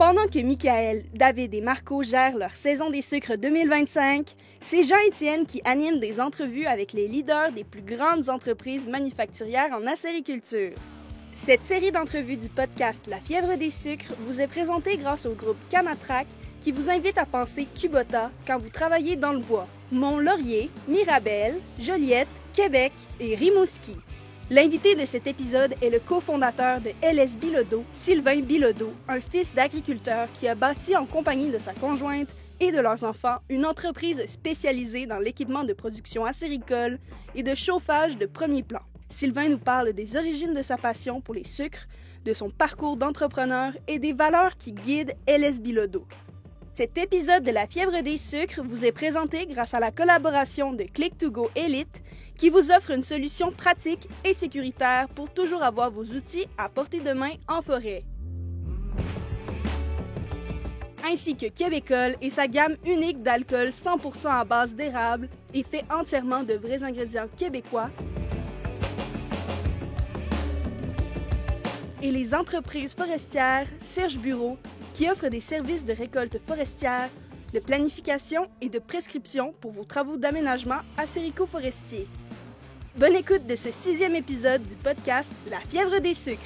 Pendant que Michael, David et Marco gèrent leur saison des sucres 2025, c'est Jean-Étienne qui anime des entrevues avec les leaders des plus grandes entreprises manufacturières en acériculture. Cette série d'entrevues du podcast La fièvre des sucres vous est présentée grâce au groupe Camatrac qui vous invite à penser Kubota quand vous travaillez dans le bois. Mont-Laurier, Mirabel, Joliette, Québec et Rimouski. L'invité de cet épisode est le cofondateur de LS Bilodeau, Sylvain Bilodeau, un fils d'agriculteur qui a bâti en compagnie de sa conjointe et de leurs enfants une entreprise spécialisée dans l'équipement de production acéricole et de chauffage de premier plan. Sylvain nous parle des origines de sa passion pour les sucres, de son parcours d'entrepreneur et des valeurs qui guident LS Bilodeau. Cet épisode de La fièvre des sucres vous est présenté grâce à la collaboration de Click2Go Elite qui vous offre une solution pratique et sécuritaire pour toujours avoir vos outils à portée de main en forêt. Ainsi que Québécois et sa gamme unique d'alcool 100% à base d'érable et fait entièrement de vrais ingrédients québécois. Et les entreprises forestières Serge Bureau qui offrent des services de récolte forestière, de planification et de prescription pour vos travaux d'aménagement acérico-forestier. Bonne écoute de ce 6e épisode du podcast La fièvre des sucres.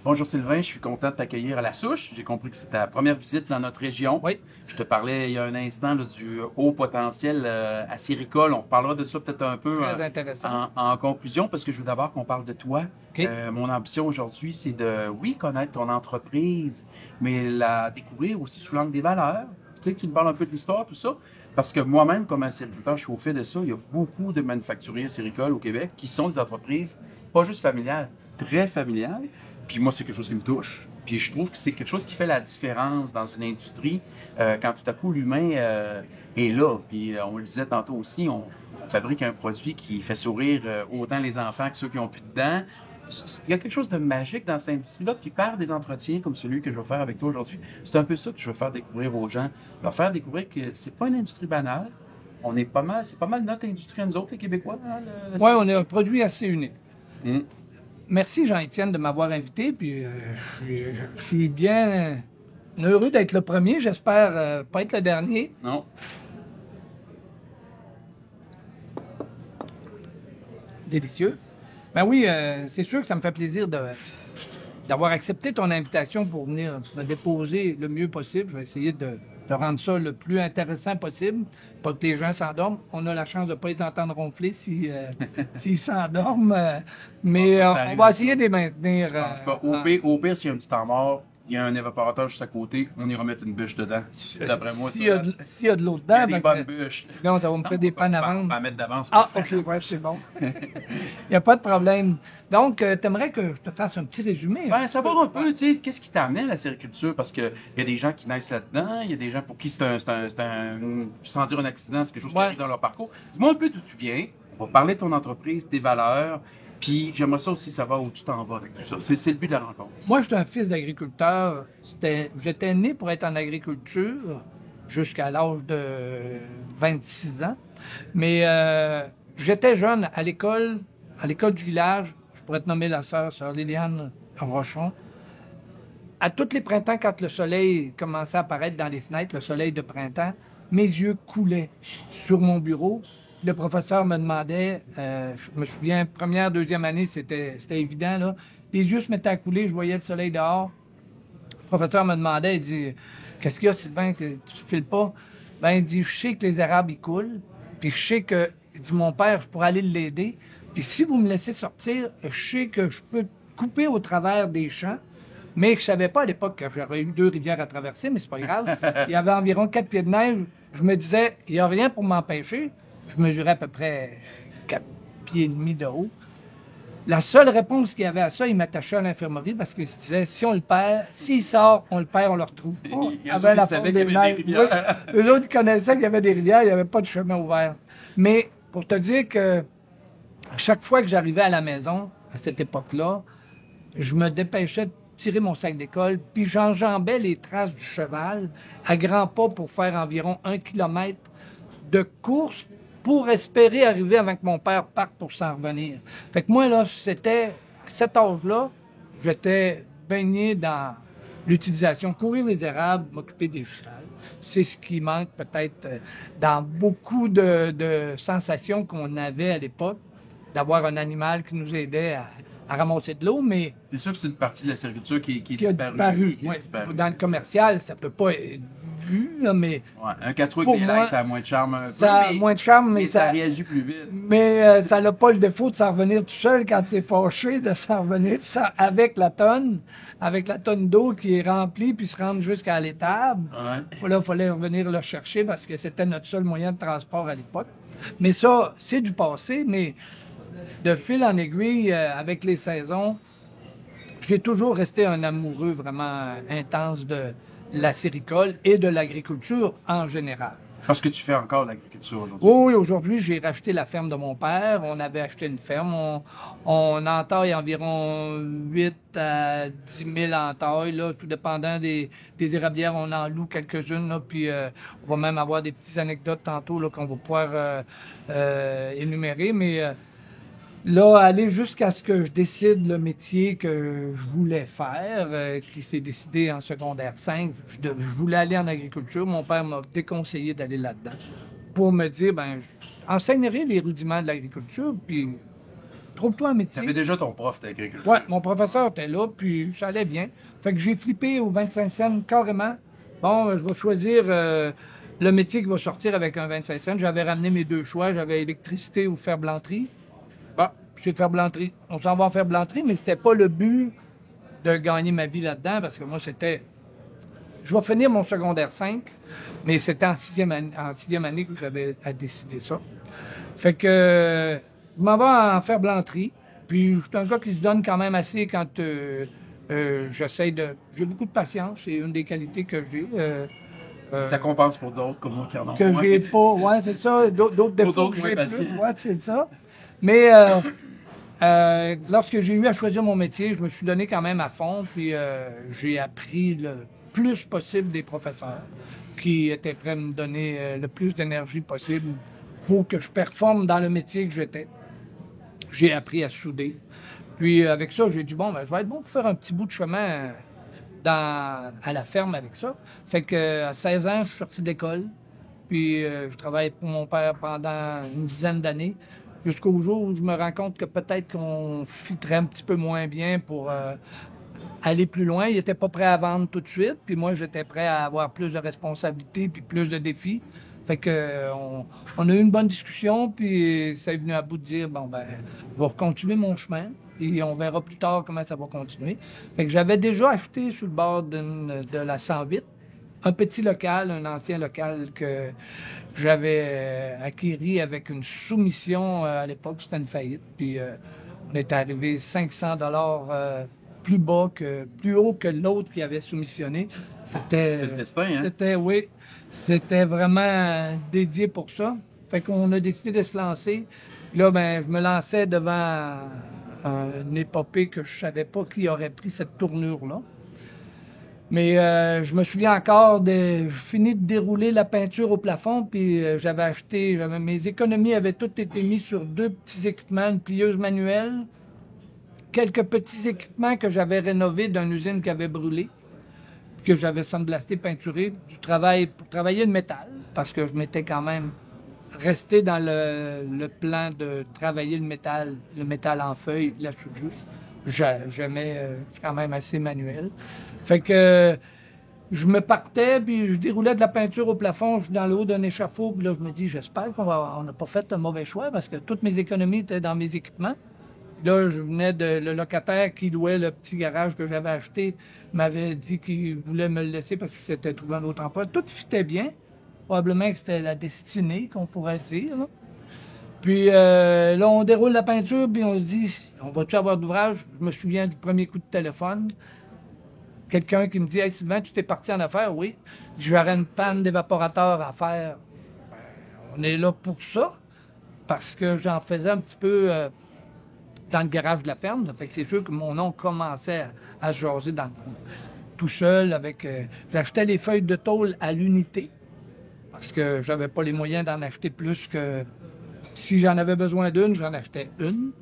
Bonjour Sylvain, je suis content de t'accueillir à La Souche. J'ai compris que c'est ta première visite dans notre région. Oui. Je te parlais il y a un instant là, du haut potentiel acéricole. On parlera de ça peut-être un peu Très intéressant. en conclusion parce que je veux d'abord qu'on parle de toi. OK. Mon ambition aujourd'hui, c'est de, oui, connaître ton entreprise, mais la découvrir aussi sous l'angle des valeurs. Tu sais, que tu nous parles un peu de l'histoire, tout ça. Parce que moi-même, comme acériculteur, je suis au fait de ça. Il y a beaucoup de manufacturiers acéricoles au Québec qui sont des entreprises pas juste familiales, très familiales. Puis moi, c'est quelque chose qui me touche. Puis je trouve que c'est quelque chose qui fait la différence dans une industrie quand tout à coup l'humain est là. Puis on le disait tantôt aussi, on fabrique un produit qui fait sourire autant les enfants que ceux qui n'ont plus de dents. Il y a quelque chose de magique dans cette industrie-là qui part des entretiens comme celui que je vais faire avec toi aujourd'hui. C'est un peu ça que je veux faire découvrir aux gens. Leur faire découvrir que c'est pas une industrie banale. On est pas mal, c'est pas mal notre industrie à nous autres, les Québécois. Hein, Oui, on est un produit assez unique. Mmh. Merci Jean-Étienne de m'avoir invité, puis je suis bien heureux d'être le premier, j'espère pas être le dernier. Non. Délicieux. Ben oui, c'est sûr que ça me fait plaisir d'avoir accepté ton invitation pour venir me déposer le mieux possible. Je vais essayer de rendre ça le plus intéressant possible, pas que les gens s'endorment. On a la chance de ne pas les entendre ronfler s'ils s'endorment, mais on va essayer de les maintenir. Je pense pas. Au pire, s'il y a un petit temps mort, il y a un évaporateur juste à côté, on y remettre une bûche dedans. D'après moi, s'il y a de l'eau dedans, il y a des bonnes bûches. Sinon, ça va me faire des pannes à vendre. On va mettre d'avance. Ah, OK, bref, c'est bon. Il n'y a pas de problème. Donc, tu aimerais que je te fasse un petit résumé? Ben, savoir un peu, tu sais, qu'est-ce qui t'a amené à la sériculture? Parce qu'il y a des gens qui naissent là-dedans, il y a des gens pour qui c'est un sans dire un accident, c'est quelque chose qui arrive dans leur parcours. Dis-moi un peu d'où tu viens. On va parler de ton entreprise, des valeurs. Puis j'aimerais ça aussi savoir où tu t'en vas avec tout ça. C'est le but de la rencontre. Moi, je suis un fils d'agriculteur. J'étais né pour être en agriculture jusqu'à l'âge de 26 ans. Mais j'étais jeune à l'école du village. Je pourrais te nommer la sœur Liliane Rochon. À tous les printemps, quand le soleil commençait à apparaître dans les fenêtres, le soleil de printemps, mes yeux coulaient sur mon bureau. Le professeur me demandait, je me souviens, première, deuxième année, c'était évident, là. Les yeux se mettaient à couler, je voyais le soleil dehors. Le professeur me demandait, il dit, qu'est-ce qu'il y a, Sylvain, que tu files pas? Ben, il dit, je sais que les érables, ils coulent, puis je sais que, il dit, mon père, je pourrais aller l'aider, puis si vous me laissez sortir, je sais que je peux couper au travers des champs, mais je savais pas à l'époque que j'aurais eu 2 rivières à traverser, mais c'est pas grave. Il y avait environ 4 pieds de neige. Je me disais, il n'y a rien pour m'empêcher. Je mesurais à peu près 4 pieds et demi de haut. La seule réponse qu'il y avait à ça, il m'attachait à l'infirmerie parce qu'il se disait, si on le perd, s'il sort, on le perd, on le retrouve pas. Avec la forme des neiges. Eux autres, ils connaissaient qu'il y avait des rivières, il n'y avait pas de chemin ouvert. Mais pour te dire que chaque fois que j'arrivais à la maison, à cette époque-là, je me dépêchais de tirer mon sac d'école, puis j'enjambais les traces du cheval à grands pas pour faire environ 1 kilomètre de course pour espérer arriver avant que mon père parte pour s'en revenir. Fait que moi, là, c'était, à cet âge-là, j'étais baigné dans l'utilisation, courir les érables, m'occuper des chevals. C'est ce qui manque peut-être dans beaucoup de sensations qu'on avait à l'époque, d'avoir un animal qui nous aidait à ramasser de l'eau, mais C'est sûr que c'est une partie de la sériculture qui est qui a disparu. Qui a Ouais. disparu. Dans le commercial, ça peut pas être vu, là, mais Ouais, un 4 roues Pour avec des moi, lights, ça a moins de charme un peu, ça a mais, moins de charme, mais ça ça, réagit plus vite. mais ça n'a pas le défaut de s'en revenir tout seul quand c'est fâché, de s'en revenir avec la tonne d'eau qui est remplie, puis se rendre jusqu'à l'étable. Ouais. Là, il fallait revenir le chercher parce que c'était notre seul moyen de transport à l'époque. Mais ça, c'est du passé, mais de fil en aiguille, avec les saisons, j'ai toujours resté un amoureux vraiment intense de la séricole et de l'agriculture en général. Parce que tu fais encore de l'agriculture aujourd'hui. Oui, aujourd'hui, j'ai racheté la ferme de mon père. On avait acheté une ferme. On entaille environ 8 à 10 000 entailles, là, tout dépendant des érablières. On en loue quelques-unes, là, puis on va même avoir des petites anecdotes tantôt là, qu'on va pouvoir énumérer. Mais là, aller jusqu'à ce que je décide le métier que je voulais faire, qui s'est décidé en secondaire 5. Je voulais aller en agriculture. Mon père m'a déconseillé d'aller là-dedans pour me dire, ben, enseignerai les rudiments de l'agriculture, puis trouve-toi un Tu métier. avais déjà ton prof d'agriculture. Ouais, mon professeur était là, puis ça allait bien. Fait que j'ai flippé aux 25 cents carrément. Bon, je vais choisir le métier qui va sortir avec un 25 cents. J'avais ramené mes deux choix. J'avais électricité ou ferblanterie. Bon, c'est ferblanterie. On s'en va en ferblanterie, mais c'était pas le but de gagner ma vie là-dedans, parce que moi, c'était... Je vais finir mon secondaire 5, mais c'était en sixième année que j'avais à décider ça. Fait que je m'en vais en ferblanterie, puis je suis un gars qui se donne quand même assez quand j'essaie de... J'ai beaucoup de patience, c'est une des qualités que j'ai. Ça compense pour d'autres comme moi qui en ont Que moins. j'ai pas, ouais, c'est ça, d'autres défauts d'autres que moins j'ai patients. plus, ouais, c'est ça. Mais lorsque j'ai eu à choisir mon métier, je me suis donné quand même à fond, puis j'ai appris le plus possible des professeurs qui étaient prêts à me donner le plus d'énergie possible pour que je performe dans le métier que j'étais. J'ai appris à souder. Puis avec ça, j'ai dit, bon, ben, je vais être bon pour faire un petit bout de chemin à la ferme avec ça. Fait que à 16 ans, je suis sorti d'école. Puis je travaille pour mon père pendant une dizaine d'années, jusqu'au jour où je me rends compte que peut-être qu'on fitterait un petit peu moins bien pour aller plus loin. Il était pas prêt à vendre tout de suite, puis moi, j'étais prêt à avoir plus de responsabilités puis plus de défis. Fait que on a eu une bonne discussion, puis ça est venu à bout de dire, bon, ben, je vais continuer mon chemin, et on verra plus tard comment ça va continuer. Fait que j'avais déjà acheté sur le bord de la 108 un petit local, un ancien local que j'avais acquis avec une soumission à l'époque, c'était une faillite. Puis on est arrivé 500 $ plus haut que l'autre qui avait soumissionné. C'est le destin, hein? Oui, c'était vraiment dédié pour ça. Fait qu'on a décidé de se lancer. Là, ben, je me lançais devant une épopée que je savais pas qui aurait pris cette tournure-là. Mais je me souviens encore je finis de dérouler la peinture au plafond, puis mes économies avaient toutes été mises sur 2 petits équipements, une plieuse manuelle, quelques petits équipements que j'avais rénovés d'une usine qui avait brûlé, que j'avais sandblasté, peinturé, du travail pour travailler le métal, parce que je m'étais quand même resté dans le plan de travailler le métal en feuille, la soudure. J'aimais, je suis quand même assez manuel. Fait que je me partais, puis je déroulais de la peinture au plafond, je suis dans le haut d'un échafaud, puis là, je me dis, j'espère qu'on n'a pas fait un mauvais choix, parce que toutes mes économies étaient dans mes équipements. Là, le locataire qui louait le petit garage que j'avais acheté m'avait dit qu'il voulait me le laisser parce qu'il s'était trouvé un autre emploi. Tout fitait bien. Probablement que c'était la destinée, qu'on pourrait dire, là. Puis là, on déroule la peinture, puis on se dit, on va-tu avoir d'ouvrage? Je me souviens du premier coup de téléphone. Quelqu'un qui me dit, « Hey, Sylvain, tu t'es parti en affaires? » Oui. J'aurais une panne d'évaporateur à faire. On est là pour ça, parce que j'en faisais un petit peu dans le garage de la ferme. Ça fait que c'est sûr que mon nom commençait à se jaser dans le fond. Tout seul, avec... j'achetais les feuilles de tôle à l'unité, parce que j'avais pas les moyens d'en acheter plus que Si j'en avais besoin d'une, j'en achetais une.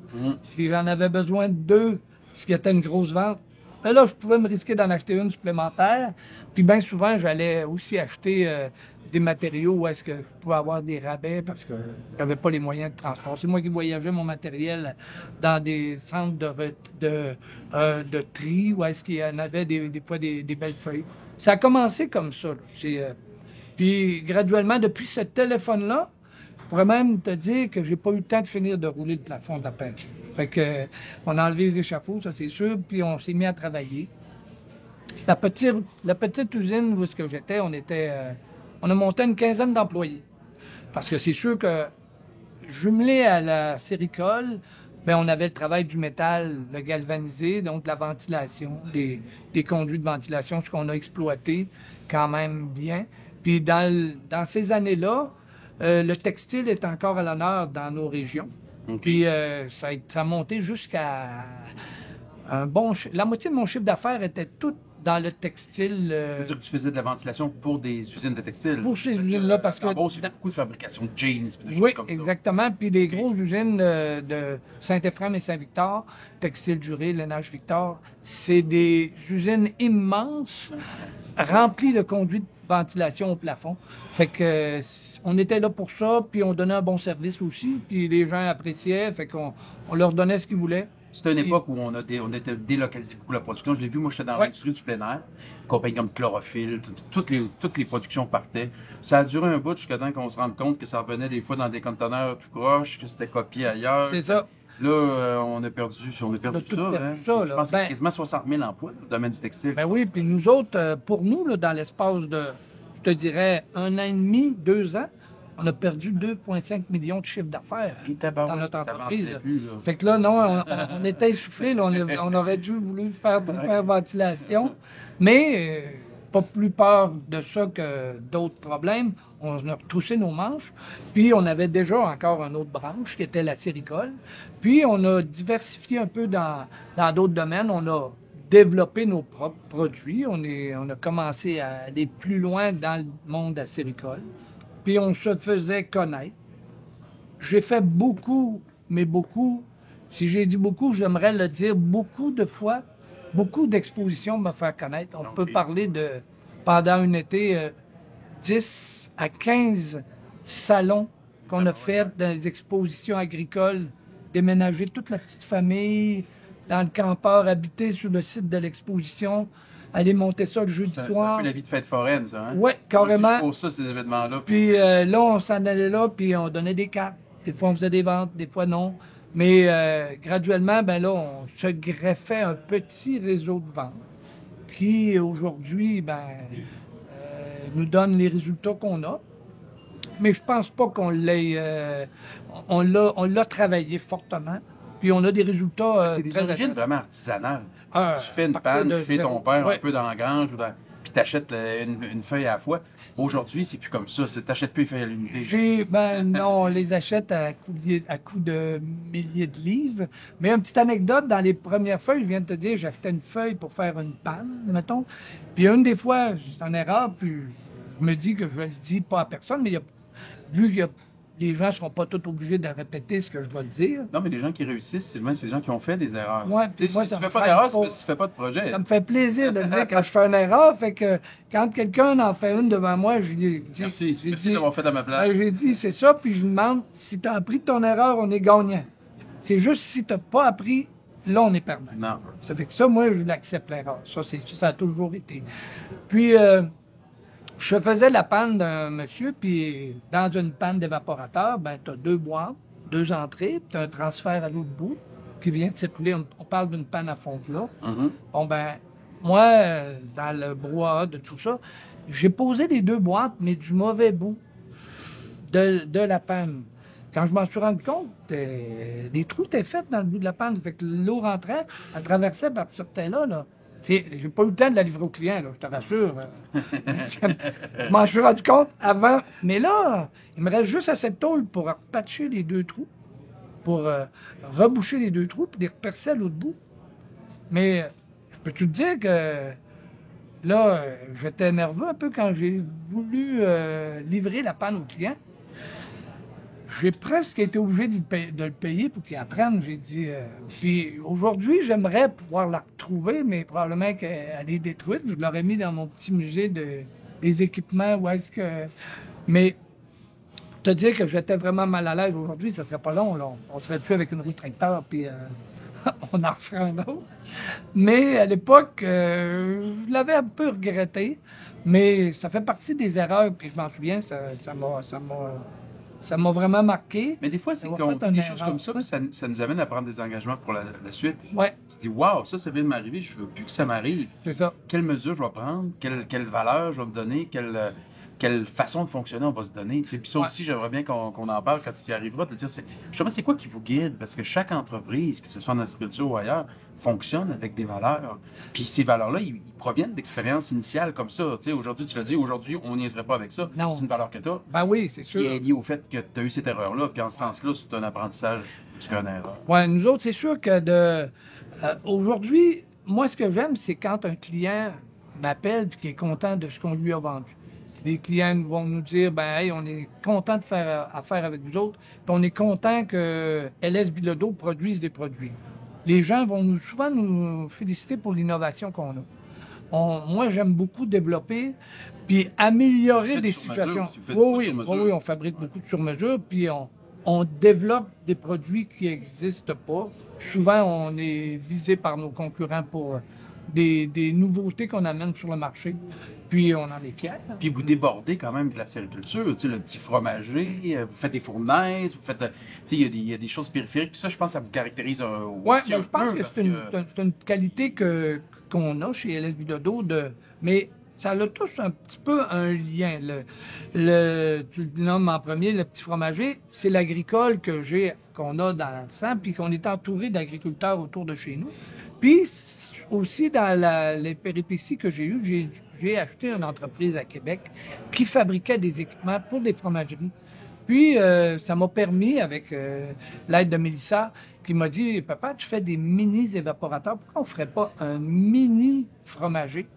Si j'en avais besoin de deux, ce qui était une grosse vente, ben là, je pouvais me risquer d'en acheter une supplémentaire. Puis bien souvent, j'allais aussi acheter des matériaux où est-ce que je pouvais avoir des rabais parce que j'avais pas les moyens de transport. C'est moi qui voyageais mon matériel dans des centres de tri où est-ce qu'il y en avait des fois des belles feuilles. Ça a commencé comme ça. Là. Puis graduellement, depuis ce téléphone-là, je pourrais même te dire que j'ai pas eu le temps de finir de rouler le plafond de la peinture. Fait que on a enlevé les échafauds, ça c'est sûr, puis on s'est mis à travailler. La petite usine où j'étais, on a monté une quinzaine d'employés. Parce que c'est sûr que jumelé à la séricole, ben on avait le travail du métal, le galvanisé, donc la ventilation, des conduits de ventilation, ce qu'on a exploité quand même bien. Puis dans ces années-là, le textile est encore à l'honneur dans nos régions. Puis ça a monté jusqu'à un bon... La moitié de mon chiffre d'affaires était tout dans le textile. C'est-à-dire que tu faisais de la ventilation pour des usines de textile? Pour ces usines-là, parce que... En gros, c'est beaucoup de fabrication de jeans, et des oui, choses comme ça. exactement. Puis des grosses usines de Saint-Éphrem et Saint-Victor, Textile Duré, Lainage Victor, c'est des usines immenses, remplies de conduits de ventilation au plafond. Fait que on était là pour ça, puis on donnait un bon service aussi, puis les gens appréciaient, fait qu'on leur donnait ce qu'ils voulaient. C'était une époque où on était délocalisé beaucoup la production. Je l'ai vu, moi, j'étais dans l'industrie du plein air, compagnie comme Chlorophylle, toutes les productions partaient. Ça a duré un bout jusqu'à temps qu'on se rende compte que ça revenait des fois dans des conteneurs tout croches, que c'était copié ailleurs. C'est ça. Là, on a perdu ça. Hein. Je pense qu'il y a quasiment 60 000 emplois dans le domaine du textile. Ben oui, puis nous autres, pour nous, là, dans l'espace de, je te dirais, 1 an et demi, 2 ans, on a perdu 2,5 millions de chiffre d'affaires dans notre entreprise. Fait que là, non, on était essoufflés, là, on aurait dû voulu faire ventilation, mais pas plus peur de ça que d'autres problèmes. On a retroussé nos manches, puis on avait déjà encore une autre branche qui était la séricole. Puis on a diversifié un peu dans d'autres domaines. On a développé nos propres produits. On a commencé à aller plus loin dans le monde de la séricole. Puis on se faisait connaître. J'ai fait beaucoup, mais beaucoup. Si j'ai dit beaucoup, j'aimerais le dire beaucoup de fois. Beaucoup d'expositions me faire connaître. On peut parler de, pendant un été, 10 à 15 salons qu'on a fait dans les expositions agricoles, déménager toute la petite famille dans le campeur, habiter sur le site de l'exposition, aller monter ça le jeudi soir. C'est un peu la vie de fête foraine, ça, hein? Oui, carrément. Pour ça, ces événements-là. Puis là, on s'en allait là, puis on donnait des cartes. Des fois, on faisait des ventes, des fois, non. Mais graduellement, ben là, on se greffait un petit réseau de vente. Puis aujourd'hui, nous donne les résultats qu'on a. Mais je pense pas qu'on l'ait... on l'a travaillé fortement. Puis on a des résultats... c'est des origines vraiment artisanales. Tu fais une parfait panne, tu fais ton père ouais. un peu dans la grange, puis tu achètes une feuille à la fois. Aujourd'hui, c'est plus comme ça. Tu n'achètes plus les feuilles à l'unité. Non, on les achète à coût de milliers de livres. Mais une petite anecdote, dans les premières feuilles, je viens de te dire, j'achetais une feuille pour faire une panne, mettons. Puis une des fois, c'est en erreur, puis je me dis que je ne le dis pas à personne, mais vu que les gens ne seront pas tous obligés de répéter ce que je vais dire. Non, mais les gens qui réussissent, Sylvain, c'est des gens qui ont fait des erreurs. Ouais, si moi, tu ne fais pas d'erreur, c'est parce que tu ne fais pas de projet. Ça me fait plaisir de dire quand je fais une erreur. Fait que quand quelqu'un en fait une devant moi, je lui dis... Merci d'avoir fait à ma place. J'ai dit, c'est ça, puis je lui demande, si tu as appris ton erreur, on est gagnant. C'est juste si tu n'as pas appris, là, on est perdant. Non. Ça fait que ça, moi, je l'accepte l'erreur. Ça a toujours été. Puis... je faisais la panne d'un monsieur, puis dans une panne d'évaporateur, tu as 2 boîtes, 2 entrées, puis tu as un transfert à l'autre bout qui vient de circuler. On parle d'une panne à fond plat. Mm-hmm. Bon, moi, dans le brouhaha de tout ça, j'ai posé les 2 boîtes, mais du mauvais bout de la panne. Quand je m'en suis rendu compte, des trous étaient faits dans le bout de la panne. Fait que l'eau rentrait, elle traversait par ce là. J'ai pas eu le temps de la livrer au client, là, je te rassure. Je m'en suis rendu compte avant. Mais là, il me reste juste assez de tôle pour repatcher les 2 trous, pour reboucher les 2 trous, puis les repercer à l'autre bout. Mais je peux te dire que là, j'étais nerveux un peu quand j'ai voulu livrer la panne au client. J'ai presque été obligé de le payer pour qu'il apprenne. J'ai dit. Puis aujourd'hui, j'aimerais pouvoir la retrouver, mais probablement qu'elle est détruite. Je l'aurais mis dans mon petit musée des équipements. Où est-ce que. Mais pour te dire que j'étais vraiment mal à l'aise aujourd'hui, ça serait pas long. Là. On serait dessus avec une roue tracteur, puis on en referait un autre. Mais à l'époque, je l'avais un peu regretté. Mais ça fait partie des erreurs, puis je m'en souviens, ça m'a vraiment marqué. Mais des fois, c'est qu'on fait des choses comme ça, puis ça nous amène à prendre des engagements pour la suite. Ouais. Tu te dis, waouh, ça vient de m'arriver, je veux plus que ça m'arrive. C'est ça. Quelle mesure je vais prendre, quelle valeur je vais me donner, quelle façon de fonctionner on va se donner. Puis ça aussi, j'aimerais bien qu'on en parle quand tu y arriveras, de dire, justement, c'est quoi qui vous guide? Parce que chaque entreprise, que ce soit en agriculture ou ailleurs, fonctionne avec des valeurs. Puis ces valeurs-là, ils proviennent d'expériences initiales comme ça. Aujourd'hui, tu l'as dit, aujourd'hui, on niaiserait pas avec ça. C'est une valeur que tu as. Ben oui, c'est sûr. Qui est liée au fait que tu as eu cette erreur-là. Puis en ce sens-là, c'est un apprentissage plus qu'une erreur. Oui, nous autres, c'est sûr que aujourd'hui, moi, ce que j'aime, c'est quand un client m'appelle et qu'il est content de ce qu'on lui a vendu. Les clients vont nous dire, hey, on est content de faire affaire avec vous autres, puis on est content que LS Bilodeau produise des produits. Les gens vont souvent nous féliciter pour l'innovation qu'on a. Moi, j'aime beaucoup développer puis améliorer des situations. Oui, on fabrique beaucoup de sur-mesure, puis on développe des produits qui n'existent pas. Souvent, on est visé par nos concurrents pour des nouveautés qu'on amène sur le marché. Puis on en est fiers. Puis vous débordez quand même de la sériculture, le petit fromager, vous faites des fournaises, vous faites, il y a des choses périphériques. Puis ça, je pense, ça vous caractérise Oui, je pense que c'est une qualité qu'on a chez LS Bilodeau, mais ça a tous un petit peu un lien. Tu le nommes en premier, le petit fromager, c'est l'agricole qu'on a dans le sang, puis qu'on est entouré d'agriculteurs autour de chez nous. Puis aussi, dans les péripéties que j'ai eues, j'ai acheté une entreprise à Québec qui fabriquait des équipements pour des fromageries. Puis, ça m'a permis, avec l'aide de Mélissa, qui m'a dit, « Papa, tu fais des mini-évaporateurs. Pourquoi on ne ferait pas un mini-fromager? »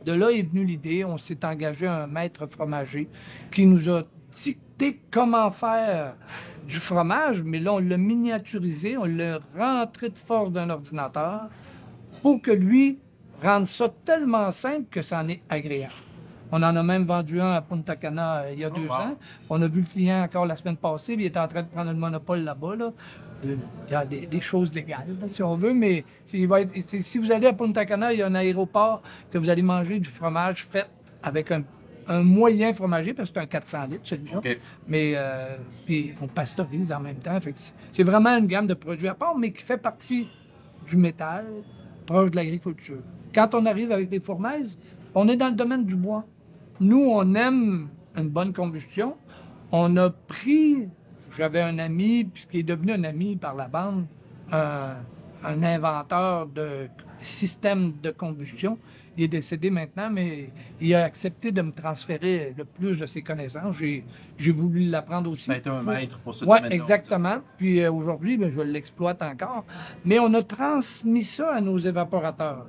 De là est venue l'idée. On s'est engagé un maître fromager qui nous a dicté comment faire du fromage, mais là, on l'a miniaturisé, on l'a rentré de force d'un ordinateur pour que lui rende ça tellement simple que ça en est agréable. On en a même vendu un à Punta Cana il y a 2 ans. On a vu le client encore la semaine passée, puis il est en train de prendre le monopole là-bas. Là. Il y a des choses légales, là, si on veut, mais si vous allez à Punta Cana, il y a un aéroport que vous allez manger du fromage fait avec un moyen fromager, parce que c'est un 400 litres, celui-là. Okay. Mais puis on pasteurise en même temps. Fait que c'est vraiment une gamme de produits à part, mais qui fait partie du métal, proche de l'agriculture. Quand on arrive avec des fournaises, on est dans le domaine du bois. Nous, on aime une bonne combustion. On a pris, j'avais un ami, puis qui est devenu un ami par la bande, un inventeur de système de combustion. Il est décédé maintenant, mais il a accepté de me transférer le plus de ses connaissances. J'ai voulu l'apprendre aussi. Ça a été un maître pour ce domaine-là. Oui, exactement. Puis aujourd'hui, je l'exploite encore. Mais on a transmis ça à nos évaporateurs.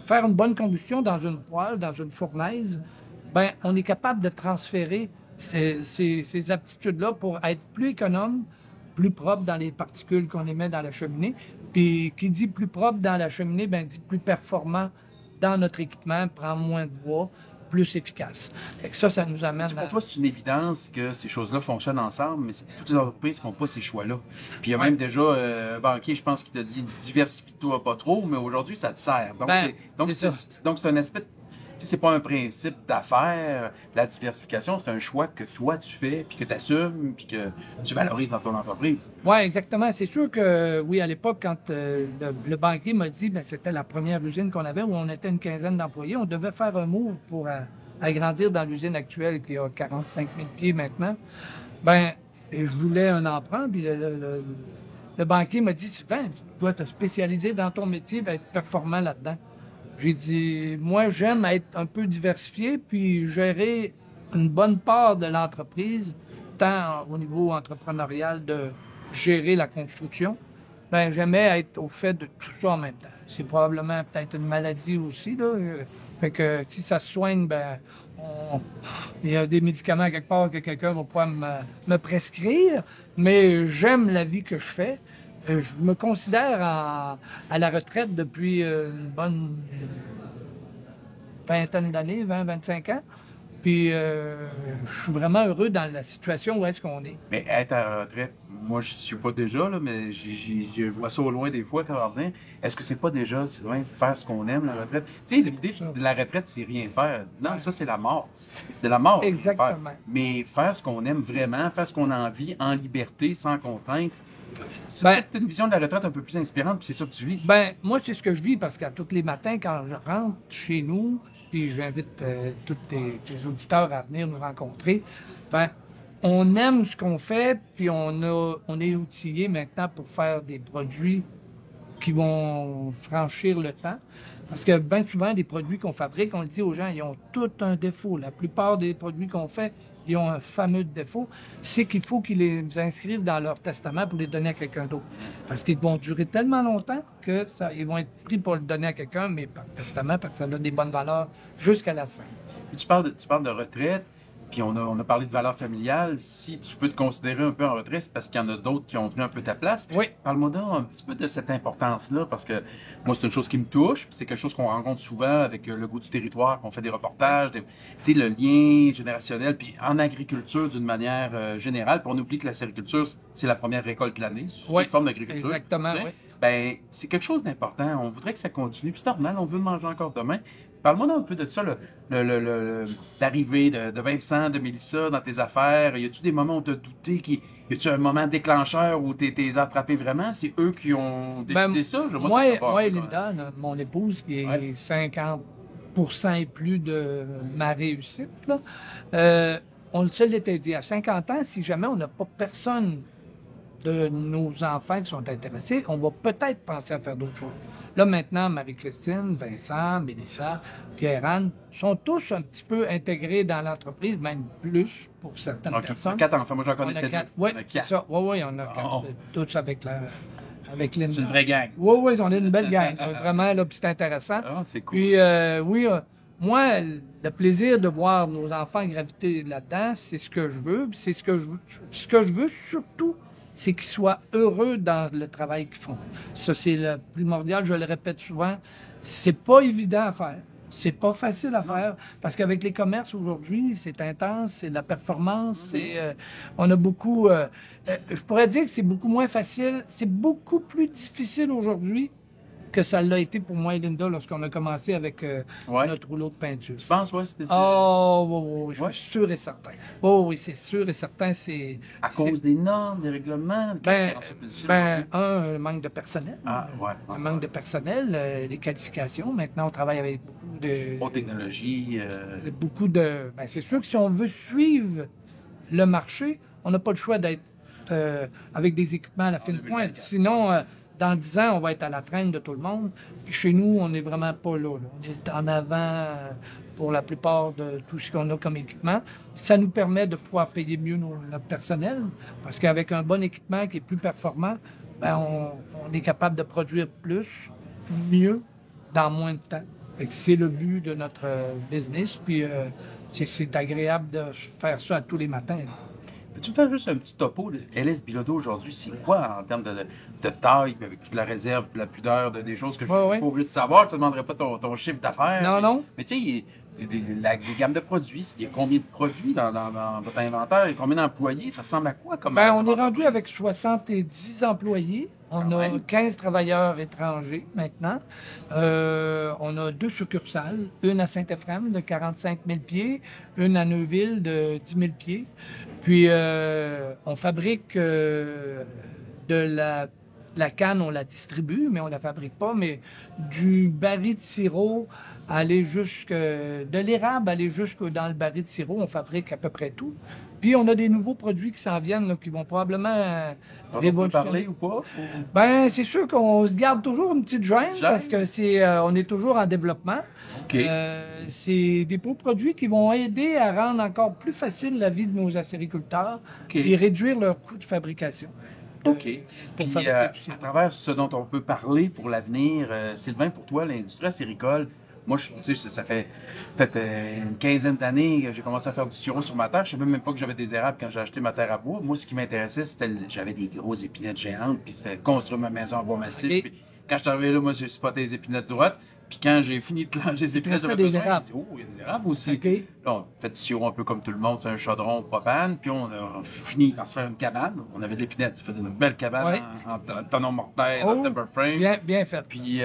Faire une bonne combustion dans une poêle, dans une fournaise, on est capable de transférer ces aptitudes-là pour être plus économe, plus propre dans les particules qu'on émet dans la cheminée. Puis qui dit plus propre dans la cheminée, dit plus performant dans notre équipement, prend moins de bois, plus efficace. Fait que ça nous amène pour toi, c'est une évidence que ces choses-là fonctionnent ensemble, mais toutes les entreprises ne font pas ces choix-là. Puis il y a même déjà banquier, je pense, qui t'a dit « diversifie-toi pas trop », mais aujourd'hui, ça te sert. Donc, c'est un aspect... C'est pas un principe d'affaires, la diversification, c'est un choix que toi tu fais, puis que tu assumes, puis que tu valorises dans ton entreprise. Oui, exactement. C'est sûr que, oui, à l'époque, quand le banquier m'a dit, c'était la première usine qu'on avait, où on était une quinzaine d'employés, on devait faire un move pour agrandir dans l'usine actuelle, qui a 45 000 pieds maintenant. Je voulais un emprunt, puis le banquier m'a dit, Sylvain, tu dois te spécialiser dans ton métier, être performant là-dedans. J'ai dit, moi, j'aime être un peu diversifié, puis gérer une bonne part de l'entreprise, tant au niveau entrepreneurial de gérer la construction. J'aimais être au fait de tout ça en même temps. C'est probablement peut-être une maladie aussi, là. Fait que si ça se soigne, il y a des médicaments quelque part que quelqu'un va pouvoir me prescrire. mais j'aime la vie que je fais. Je me considère à la retraite depuis une bonne vingtaine d'années, 20-25 ans. Puis je suis vraiment heureux dans la situation où est-ce qu'on est. Mais être à la retraite, moi je suis pas déjà, là, mais je vois ça au loin des fois quand on revient. Est-ce que c'est pas déjà, c'est loin faire ce qu'on aime, la retraite? Tu sais, l'idée de la retraite, c'est rien faire. Non, ça c'est la mort. C'est la mort. Exactement. Mais faire ce qu'on aime vraiment, faire ce qu'on a envie, en liberté, sans contrainte, c'est peut-être une vision de la retraite un peu plus inspirante, puis c'est ça que tu vis. Ben, moi, c'est ce que je vis parce qu'à tous les matins, quand je rentre chez nous, puis j'invite tous tes auditeurs à venir nous rencontrer, ben, on aime ce qu'on fait, puis on est outillé maintenant pour faire des produits qui vont franchir le temps. Parce que bien souvent, des produits qu'on fabrique, on le dit aux gens, ils ont tout un défaut. La plupart des produits qu'on fait, ils ont un fameux défaut, c'est qu'il faut qu'ils les inscrivent dans leur testament pour les donner à quelqu'un d'autre. Parce qu'ils vont durer tellement longtemps que ils vont être pris pour le donner à quelqu'un, mais par testament, parce que ça a des bonnes valeurs jusqu'à la fin. Puis tu parles de retraite, puis on a parlé de valeurs familiales. Si tu peux te considérer un peu en retraite, c'est parce qu'il y en a d'autres qui ont pris un peu ta place. Oui. Parle-moi donc un petit peu de cette importance-là, parce que moi, c'est une chose qui me touche, puis c'est quelque chose qu'on rencontre souvent avec le goût du territoire, qu'on fait des reportages, tu sais, le lien générationnel, puis en agriculture d'une manière générale. Puis on oublie que la sériculture, c'est la première récolte de l'année. C'est une forme d'agriculture. Exactement, oui. Ben, c'est quelque chose d'important. On voudrait que ça continue. Puis c'est normal, on veut manger encore demain. Parle-moi un peu de ça, l'arrivée de Vincent, de Mélissa dans tes affaires. Y a-tu des moments où tu as douté? Y a-tu un moment déclencheur où t'es attrapé vraiment? C'est eux qui ont décidé ça? Moi et Linda, mon épouse, qui est 50% et plus de ma réussite, là, on se l'était dit, à 50 ans, si jamais on n'a pas personne de nos enfants qui sont intéressés, on va peut-être penser à faire d'autres choses. Là, maintenant, Marie-Christine, Vincent, Mélissa, Pierre-Anne sont tous un petit peu intégrés dans l'entreprise, même plus pour certaines personnes. 4 enfants, moi j'en connaissais 2. Oui, c'est ça. Oui, on a 4, tous avec Linda. C'est une vraie gang. Oui, on est une belle gang. Vraiment, là, c'est intéressant. Ah, c'est cool. Puis, moi, le plaisir de voir nos enfants graviter là-dedans, c'est ce que je veux. C'est ce que je veux surtout, c'est qu'ils soient heureux dans le travail qu'ils font. Ça, c'est le primordial, je le répète souvent. C'est pas évident à faire. C'est pas facile à faire parce qu'avec les commerces aujourd'hui, c'est intense, c'est de la performance, on a beaucoup... je pourrais dire que c'est beaucoup moins facile, c'est beaucoup plus difficile aujourd'hui que ça l'a été pour moi et Linda lorsqu'on a commencé avec notre rouleau de peinture. Tu penses, c'était ça? Oh, oui, je suis sûr et certain. Oh, oui, c'est sûr et certain. C'est à cause des normes, des règlements? Le manque de personnel. Le manque de personnel, les qualifications. Maintenant, on travaille avec beaucoup de... Haute technologie. Beaucoup de... c'est sûr que si on veut suivre le marché, on n'a pas le choix d'être avec des équipements à la fine pointe. Sinon... dans 10 ans, on va être à la traîne de tout le monde. Puis chez nous, on n'est vraiment pas là. On est en avant pour la plupart de tout ce qu'on a comme équipement. Ça nous permet de pouvoir payer mieux notre personnel, parce qu'avec un bon équipement qui est plus performant, on est capable de produire plus, mieux, dans moins de temps. C'est le but de notre business. Puis c'est agréable de faire ça à tous les matins. Peux-tu me faire juste un petit topo de LS Bilodeau aujourd'hui? C'est quoi en termes de taille, avec toute la réserve, la pudeur, des choses que je ne suis pas obligé de savoir? Je ne te demanderai pas ton chiffre d'affaires. Non. Mais tu sais, les gammes de produits, il y a combien de produits dans votre inventaire? Et combien d'employés? Ça ressemble à quoi? On est rendu avec 70 employés. On a 15 travailleurs étrangers maintenant. On a 2 succursales, une à Saint-Ephrem de 45 000 pieds, une à Neuville de 10 000 pieds. Puis, on fabrique de la canne, on la distribue, mais on la fabrique pas. Mais du baril de sirop, de l'érable, aller jusque dans le baril de sirop, on fabrique à peu près tout. Puis, on a des nouveaux produits qui s'en viennent, là, qui vont probablement révolutionner. On peut parler ou pas? C'est sûr qu'on se garde toujours une petite gêne parce que on est toujours en développement. Okay. C'est des beaux produits qui vont aider à rendre encore plus facile la vie de nos acériculteurs et réduire leur coût de fabrication. OK. Puis, à travers ce dont on peut parler pour l'avenir, Sylvain, pour toi, l'industrie acéricole, Moi, tu sais, ça fait peut-être une quinzaine d'années que j'ai commencé à faire du sirop sur ma terre. Je savais même pas que j'avais des érables quand j'ai acheté ma terre à bois. Moi, ce qui m'intéressait, c'était j'avais des grosses épinettes géantes, puis c'était construire ma maison en bois massif. Ok. Puis quand je suis arrivé là, moi, j'ai spoté les épinettes droites. Puis quand j'ai fini de plancher les épinettes, restait j'avais des besoin, érables. j'ai dit, oh, il y a des érables aussi. OK. Là, on fait du sirop un peu comme tout le monde, c'est un chaudron propane, puis on a fini par se faire une cabane. On avait de l'épinette, ça fait une belle cabane Ouais. en tonneau mortaire, Oh, en timber frame. Bien, bien fait. Puis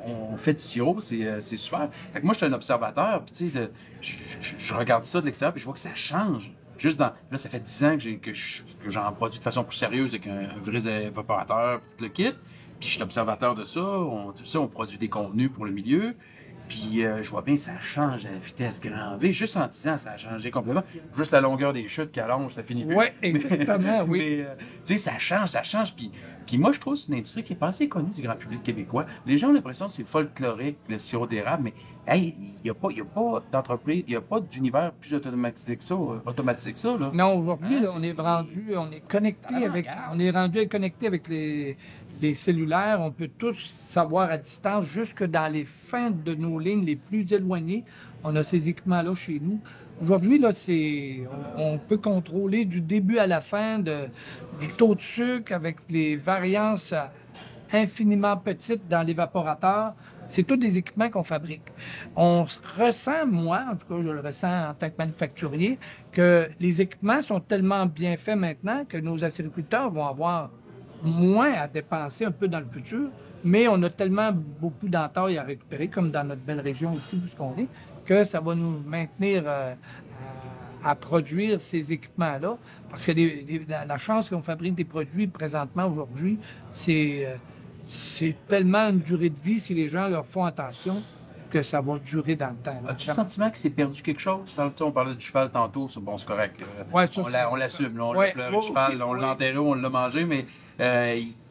on fait du sirop, c'est super. Fait que moi, je suis un observateur, puis tu sais, je regarde ça de l'extérieur, puis je vois que ça change. Juste dans. Là, ça fait 10 ans que j'en produis de façon plus sérieuse avec un vrai évaporateur, puis tout le kit. Puis je suis observateur de ça. Tu sais, on produit des contenus pour le milieu. Puis je vois bien que ça change à la vitesse grand V. Juste en 10 ans, ça a changé complètement. Juste la longueur des chutes qui allonge, ça finit plus. Oui, exactement, oui. Mais, tu sais, ça change. Puis moi, je trouve que c'est une industrie qui est pas assez connue du grand public québécois. Les gens ont l'impression que c'est folklorique, le sirop d'érable, mais hey, il n'y a pas d'entreprise, il n'y a pas d'univers plus automatisé que ça, là. Non, aujourd'hui, Hein, là, on est connecté avec, on est rendu connecté avec les cellulaires. On peut tous savoir à distance, jusque dans les fins de nos lignes les plus éloignées. On a ces équipements-là chez nous. Aujourd'hui, là, on peut contrôler du début à la fin du taux de sucre avec les variances infiniment petites dans l'évaporateur. C'est tous des équipements qu'on fabrique. On ressent, moi, en tout cas, je le ressens en tant que manufacturier, que les équipements sont tellement bien faits maintenant que nos acériculteurs vont avoir moins à dépenser un peu dans le futur, mais on a tellement beaucoup d'entailles à récupérer, comme dans notre belle région ici, où on est, que ça va nous maintenir à produire ces équipements-là. Parce que la chance qu'on fabrique des produits présentement, aujourd'hui, c'est tellement une durée de vie, si les gens leur font attention, que ça va durer dans le temps. As-tu le sentiment qu'il s'est perdu quelque chose? On parlait du cheval tantôt, c'est bon, c'est correct. Ouais, ça, on l'assume, là, on ouais, l'a pleuré, le cheval, on l'a enterré, on l'a mangé, mais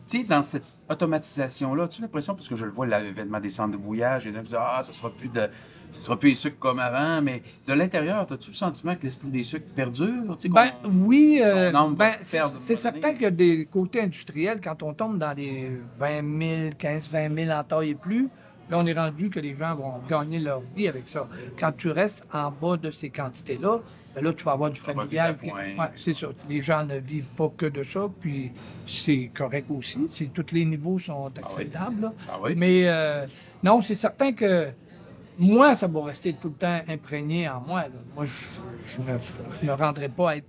tu sais, dans cette automatisation-là, as-tu l'impression, parce que je le vois, l'événement des centres de bouillage, il y en a qui disent, ça sera plus des sucres comme avant, mais de l'intérieur, as-tu le sentiment que l'esprit des sucres perdure? Oui, c'est certain qu'il y a des côtés industriels, quand on tombe dans les 15-20 000 entailles et plus, là, on est rendu que les gens vont gagner leur vie avec ça. Quand tu restes en bas de ces quantités-là, ben là, tu vas avoir du familial. Ouais, c'est ça. Les gens ne vivent pas que de ça, puis c'est correct aussi. Tous les niveaux sont acceptables. Là. Ah oui. Mais non, c'est certain que moi, ça va rester tout le temps imprégné en moi. Là. Moi, je ne rendrai pas à être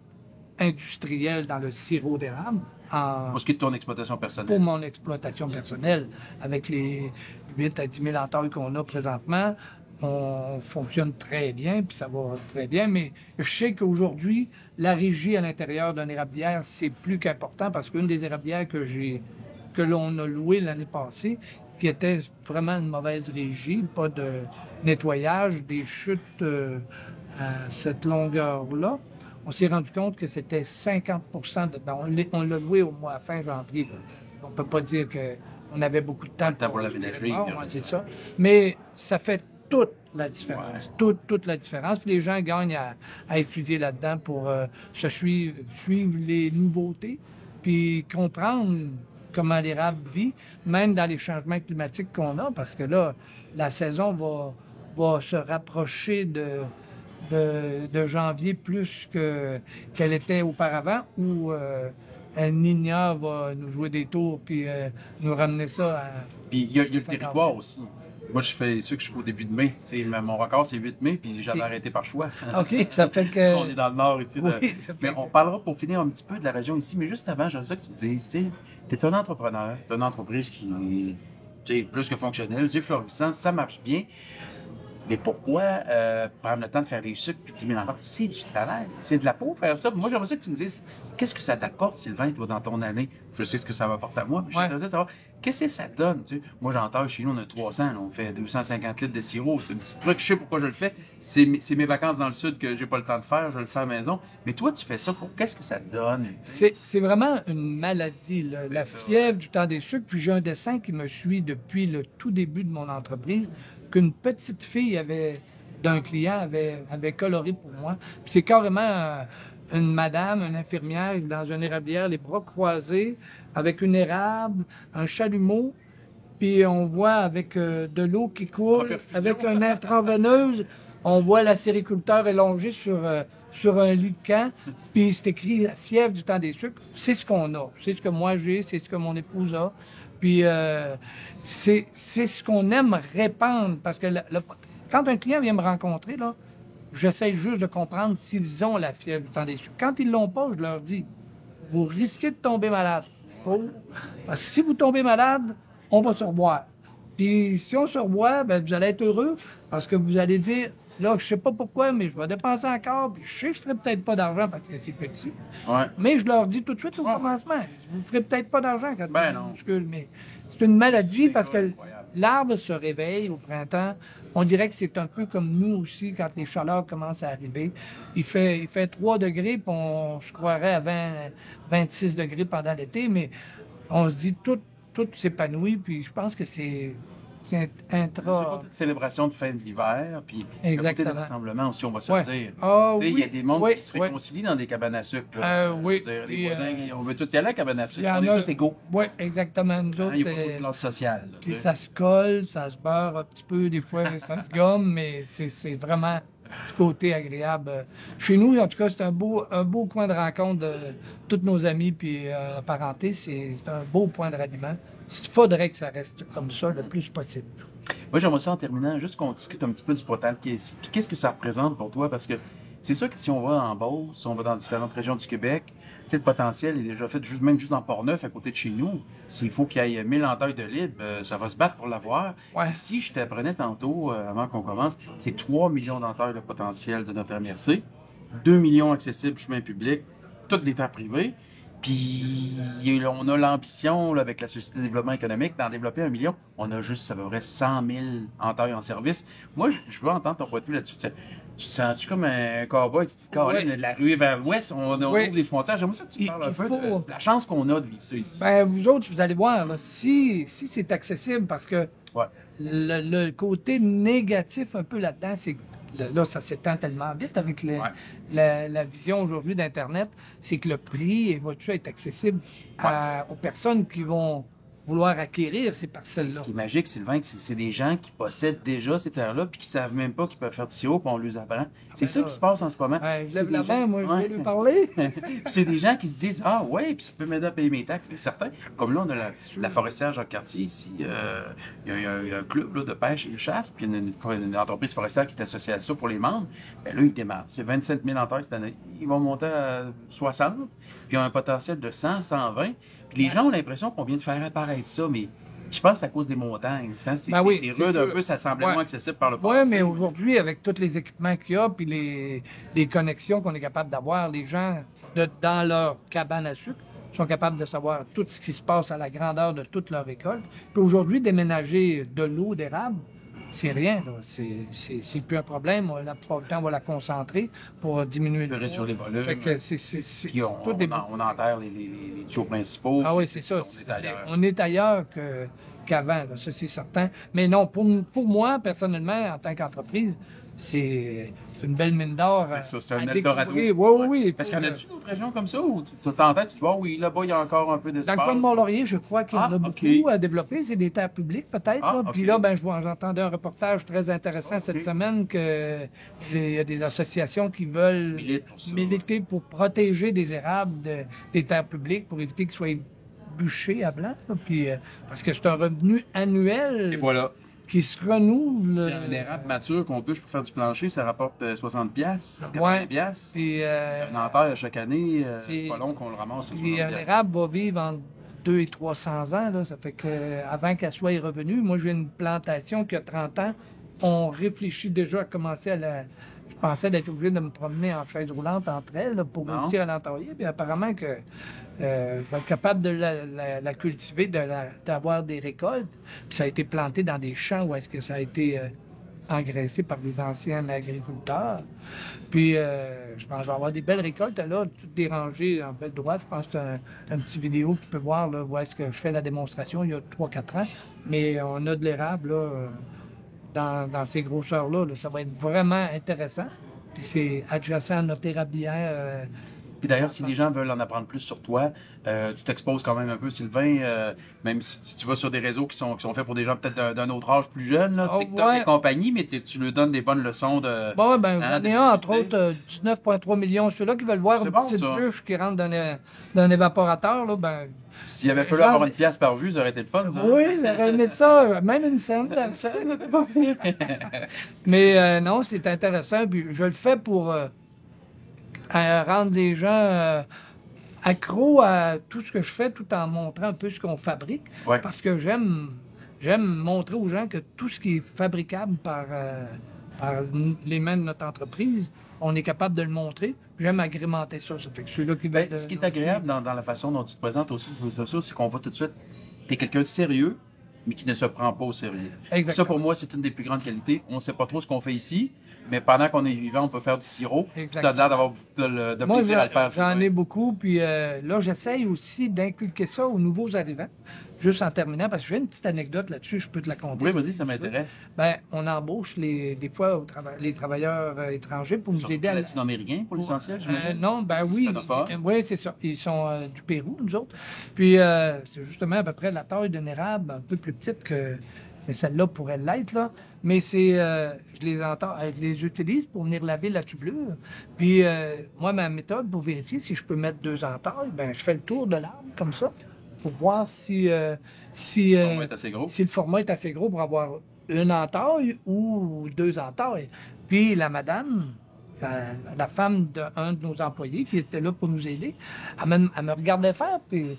industriel dans le sirop d'érable. Pour ce qui est de ton exploitation personnelle. Pour mon exploitation personnelle, avec les 8 à 10 000 entailles qu'on a présentement, on fonctionne très bien, puis ça va très bien, mais je sais qu'aujourd'hui, la régie à l'intérieur d'une érablière, c'est plus qu'important, parce qu'une des érablières que l'on a louées l'année passée, qui était vraiment une mauvaise régie, pas de nettoyage, des chutes à cette longueur-là, on s'est rendu compte que c'était 50 on l'a loué au mois fin janvier. Là. On ne peut pas dire qu'on avait beaucoup de temps pour l'aménager. C'est ça. Mais ça fait toute la différence. Ouais. Toute la différence. Puis les gens gagnent à étudier là-dedans pour suivre les nouveautés, puis comprendre comment l'érable vit, même dans les changements climatiques qu'on a, parce que là, la saison va se rapprocher de janvier plus qu'elle était auparavant, où El Niña va nous jouer des tours puis nous ramener ça à... Puis il y a le territoire aussi. Moi, je fais ça que je suis au début de mai. Mon record, c'est 8 mai, puis j'avais arrêté par choix. OK, ça fait que... On est dans le nord ici. Oui, mais on parlera pour finir un petit peu de la région ici. Mais juste avant, j'aimerais ça que tu me dises, tu es un entrepreneur, tu as une entreprise qui est plus que fonctionnelle, c'est florissant, ça marche bien. Mais pourquoi prendre le temps de faire les sucres puis 10 000 $? C'est du travail. C'est de la peau faire ça. Moi, j'aimerais ça que tu me dises, qu'est-ce que ça t'apporte, Sylvain, toi, dans ton année? Je sais ce que ça m'apporte à moi, mais je suis intéressé de savoir, qu'est-ce que ça donne? Tu sais? Moi, j'entends chez nous, on a 300, là, on fait 250 litres de sirop. C'est un petit truc, je sais pourquoi je le fais. C'est mes vacances dans le sud que j'ai pas le temps de faire, je le fais à la maison. Mais toi, tu fais ça pour qu'est-ce que ça te donne? C'est vraiment une maladie, là. La fièvre du temps des sucres. Puis j'ai un dessin qui me suit depuis le tout début de mon entreprise, qu'une petite fille d'un client avait coloré pour moi. Puis c'est carrément une madame, une infirmière dans une érablière, les bras croisés, avec une érable, un chalumeau, puis on voit avec de l'eau qui coule, avec une intraveineuse, on voit la sériculteur élongée sur un lit de camp, puis c'est écrit la fièvre du temps des sucres. C'est ce qu'on a. C'est ce que moi j'ai, c'est ce que mon épouse a. Puis c'est ce qu'on aime répandre, parce que quand un client vient me rencontrer, là, j'essaie juste de comprendre s'ils ont la fièvre du temps des sucres. Quand ils l'ont pas, je leur dis, vous risquez de tomber malade. Parce que si vous tombez malade, on va se revoir. Puis si on se revoit, ben, vous allez être heureux, parce que vous allez dire, là, je sais pas pourquoi, mais je vais dépenser encore, puis je sais que je ferai peut-être pas d'argent parce que c'est petit. Ouais. Mais je leur dis tout de suite au commencement, vous ferez peut-être pas d'argent quand Ben vous non. minuscule, mais c'est une maladie C'est parce que incroyable. l'arbre se réveille au printemps. On dirait que c'est un peu comme nous aussi quand les chaleurs commencent à arriver. Il fait 3 degrés, puis on se croirait à 26 degrés pendant l'été, mais on se dit tout s'épanouit, puis je pense que c'est C'est pas toute célébration de fin de l'hiver, puis le côté de Exactement. rassemblement aussi, on va se Ouais. le dire. Ah Tu sais, il y a oui, des mondes oui, qui se oui. réconcilient dans des cabanes à sucre. là. Oui. Je veux dire, les Puis, voisins, on veut tous y aller à la cabane à sucre. il y en On est a- tous égaux. Oui, exactement. Nous Hein, autres, il n'y a pas beaucoup de classe sociale. là, tu puis sais. ça se colle, ça se beurre un petit peu, des fois ça se gomme, mais c'est vraiment du côté agréable. Chez nous, en tout cas, c'est un beau coin de rencontre de tous nos amis puis parenté. C'est un beau point de ralliement. Il faudrait que ça reste comme ça le plus possible. Moi, j'aimerais ça en terminant, juste qu'on discute un petit peu du portal qui est ici. Puis qu'est-ce que ça représente pour toi? Parce que c'est sûr que si on va en Beauce, si on va dans différentes régions du Québec, tu sais, le potentiel est déjà fait, même juste dans Port-Neuf, à côté de chez nous. S'il faut qu'il y ait 1000 entailles de libre, ça va se battre pour l'avoir. Ouais. Si je t'apprenais tantôt, avant qu'on commence, c'est 3 millions d'entailles de potentiel de notre MRC, 2 millions accessibles chemin public, toutes des terres privées. Puis on a l'ambition, là, avec la Société de développement économique, d'en développer 1 million. On a juste à peu près 100 000 entailles en service. Moi, je veux entendre ton point de vue là-dessus. Tu te sens-tu comme un cowboy? Tu te dis, Caroline, de la rue vers l'ouest, on Oui. ouvre des frontières. J'aimerais ça que tu Il- parles un il peu faut- de la chance qu'on a de vivre ça ici. Ben, vous autres, vous allez voir, là, si c'est accessible, parce que Ouais. le côté négatif un peu là-dedans, c'est que là, ça s'étend tellement vite avec la vision aujourd'hui d'Internet, c'est que le prix va-tu être accessible aux personnes qui vont vouloir acquérir ces parcelles-là. Ce qui est magique, Sylvain, c'est des gens qui possèdent déjà ces terres-là puis qui savent même pas qu'ils peuvent faire du sirop puis on les apprend. C'est ben ça là. qui se passe en ce moment. Ouais, je C'est lève des la gens- main, moi, je Ouais. vais lui parler. Puis c'est des gens qui se disent, ah ouais, puis ça peut m'aider à payer mes taxes. Mais certains, comme là, on a la forestière Jacques-Cartier ici, il y a un club là, de pêche et de chasse, puis il y a une entreprise forestière qui est associée à ça pour les membres. Ben là, ils démarrent. C'est 27 000 entailles cette année. Ils vont monter à 60, puis ils ont un potentiel de 100, 120. Puis les gens ont l'impression qu'on vient de faire apparaître ça, mais je pense que c'est à cause des montagnes. C'est Ben oui, c'est c'est rude un sûr. peu, ça semblait Ouais. moins accessible par le Oui, passé. mais aujourd'hui, avec tous les équipements qu'il y a, puis les connexions qu'on est capable d'avoir, les gens, dans leur cabane à sucre, sont capables de savoir tout ce qui se passe à la grandeur de toute leur récolte. Puis aujourd'hui, déménager de l'eau d'érable, c'est rien. là. C'est plus un problème. La plupart du temps, on va la concentrer pour diminuer On peut le réduire les volumes. Fait que c'est Puis tout des- on enterre les tuyaux principaux. Ah oui, c'est ça. On est ailleurs. On est ailleurs qu'avant, là, ça c'est certain. Mais non, pour moi, personnellement, en tant qu'entreprise, c'est une belle mine d'or. C'est ça, c'est un à Eldorado. découvrir. Oui, oui, oui. Parce qu'il y en a-tu d'autres régions comme ça où tu t'entends, tu dis, oh oui, là-bas, il y a encore un peu Dans d'espace. le coin de Mont-Laurier, je crois qu'il y en Ah, a ok. beaucoup à développer. C'est des terres publiques, peut-être. Ah, là. ok. Puis là, j'entendais un reportage très intéressant cette semaine qu'il y a des associations qui veulent Milite pour ça. militer pour protéger des érables des terres publiques pour éviter qu'ils soient bûchés à blanc. là. Puis, parce que c'est un revenu annuel Et voilà. qui se renouvelle. Un érable mature qu'on bûche pour faire du plancher, ça rapporte 60 piastres, 80 Ouais. piastres. Puis, Un enterre chaque année, c'est c'est- pas long qu'on le ramasse. puis un érable va vivre entre 200 et 300 ans. Là. Ça fait que avant qu'elle soit revenue, moi j'ai une plantation qui a 30 ans. On réfléchit déjà à commencer à la... Je pensais d'être obligé de me promener en chaise roulante entre elles là, pour Non. réussir à l'entailler. Puis apparemment que je vais être capable de la cultiver, d'avoir des récoltes. Puis ça a été planté dans des champs où est-ce que ça a été engraissé par des anciens agriculteurs. Puis je pense que je vais avoir des belles récoltes là, toutes des rangées en belle droite. Je pense que c'est un petit vidéo que tu peux voir là, où est-ce que je fais la démonstration il y a 3-4 ans. Mais on a de l'érable là, dans ces grosseurs-là. Là. Ça va être vraiment intéressant. Puis c'est adjacent à notre érablière Puis d'ailleurs, si les gens veulent en apprendre plus sur toi, tu t'exposes quand même un peu, Sylvain, même si tu vas sur des réseaux qui sont faits pour des gens peut-être d'un autre âge plus jeune, là, TikTok et compagnie, mais tu leur donnes des bonnes leçons de... Bon, ben, j'en ai un, entre autres, 19,3 millions. Ceux-là qui veulent voir une petite bûche qui rentre dans un évaporateur, là, ben... S'il avait fallu avoir une pièce par vue, ça aurait été le fun, ça. Oui, j'aurais aimé ça, même une scène, ça. Mais non, c'est intéressant. Puis je le fais pour rendre les gens accros à tout ce que je fais, tout en montrant un peu ce qu'on fabrique. Ouais. Parce que j'aime montrer aux gens que tout ce qui est fabricable par les mains de notre entreprise, on est capable de le montrer. J'aime agrémenter ça. Ça fait que celui-là qui va ce qui est agréable dans la façon dont tu te présentes aussi sur les réseaux sociaux, c'est qu'on voit tout de suite, tu es quelqu'un de sérieux, mais qui ne se prend pas au sérieux. Exactement. Ça, pour moi, c'est une des plus grandes qualités. On ne sait pas trop ce qu'on fait ici, mais pendant qu'on est vivant, on peut faire du sirop. Tu as l'air d'avoir de moi, plaisir à le faire. J'en ai beaucoup. Puis là, j'essaye aussi d'inculquer ça aux nouveaux arrivants. Juste en terminant, parce que j'ai une petite anecdote là-dessus, je peux te la conter. Oui, vas-y, ça m'intéresse. Ben, on embauche des fois les travailleurs étrangers pour nous aider à... Latino-américains, pour l'essentiel, j'imagine? Non, ben oui. Oui, c'est ça. Ils sont du Pérou, nous autres. Puis, c'est justement à peu près la taille d'une érable, un peu plus petite que celle-là pourrait l'être, là. Mais je les utilise pour venir laver la tublure. Puis, moi, ma méthode pour vérifier si je peux mettre 2 entailles, ben, je fais le tour de l'arbre, comme ça, pour voir si le format est assez gros pour avoir une entaille ou 2 entailles. Puis la madame, la femme d'un de nos employés qui était là pour nous aider, elle me regardait faire, puis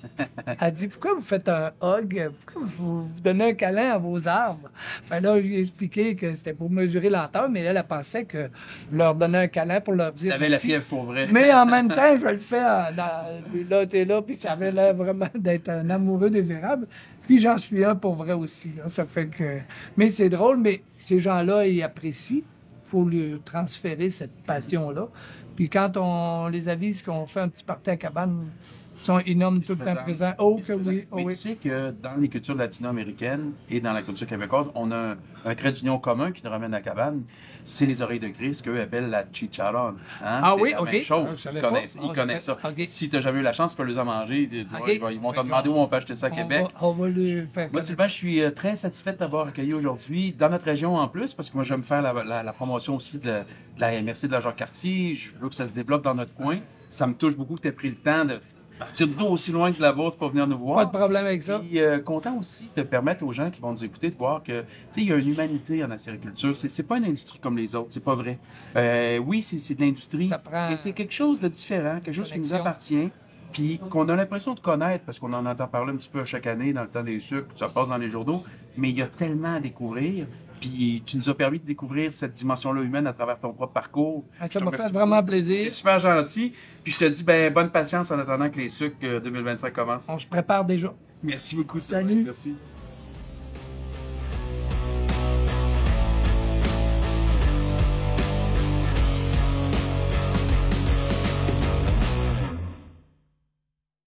elle dit « Pourquoi vous faites un hug? Pourquoi vous donnez un câlin à vos arbres? » Ben là, je lui ai expliqué que c'était pour mesurer l'entaille, mais elle pensait que je leur donnais un câlin pour leur dire... T'avais la fièvre pour vrai. Mais en même temps, je le fais là, t'es là, puis ça avait l'air vraiment d'être un amoureux des érables. Puis j'en suis un pour vrai aussi, là. Ça fait que... Mais c'est drôle, mais ces gens-là, ils apprécient. Il faut lui transférer cette passion-là. Puis quand on les avise qu'on fait un petit party à cabane, ils nomment tout le temps présent. Oh, que oui, oh, mais oui. tu sais que dans les cultures latino-américaines et dans la culture québécoise, on a un trait d'union commun qui nous ramène à la cabane, c'est les oreilles de gris, qu'eux appellent la chicharron. Hein? Ah c'est oui, la OK. même chose. Ils connaissent ça. Okay. Si tu n'as jamais eu la chance, tu peux les en manger. Ils vont te demander où on peut acheter ça à Québec. On va le faire. Moi, Sylvain, je suis très satisfait de t'avoir accueilli aujourd'hui dans notre région en plus, parce que moi, j'aime faire la promotion aussi de la MRC de la Jacques-Cartier. Je veux que ça se développe dans notre coin. Ça me touche beaucoup que tu aies pris le temps de partir d'où aussi loin que là-bas pour venir nous voir. Pas de problème avec ça. Puis, content aussi de permettre aux gens qui vont nous écouter de voir que, tu sais, il y a une humanité en acériculture. C'est pas une industrie comme les autres, c'est pas vrai. Oui, c'est de l'industrie, mais c'est quelque chose de différent, quelque chose qui nous appartient, puis qu'on a l'impression de connaître, parce qu'on en entend parler un petit peu chaque année dans le temps des sucres, ça passe dans les journaux, mais il y a tellement à découvrir. Puis tu nous as permis de découvrir cette dimension-là humaine à travers ton propre parcours. Ça m'a fait vraiment plaisir. C'est super gentil. Puis je te dis, bonne patience en attendant que les sucres 2025 commencent. On se prépare déjà. Merci beaucoup. Salut. Merci.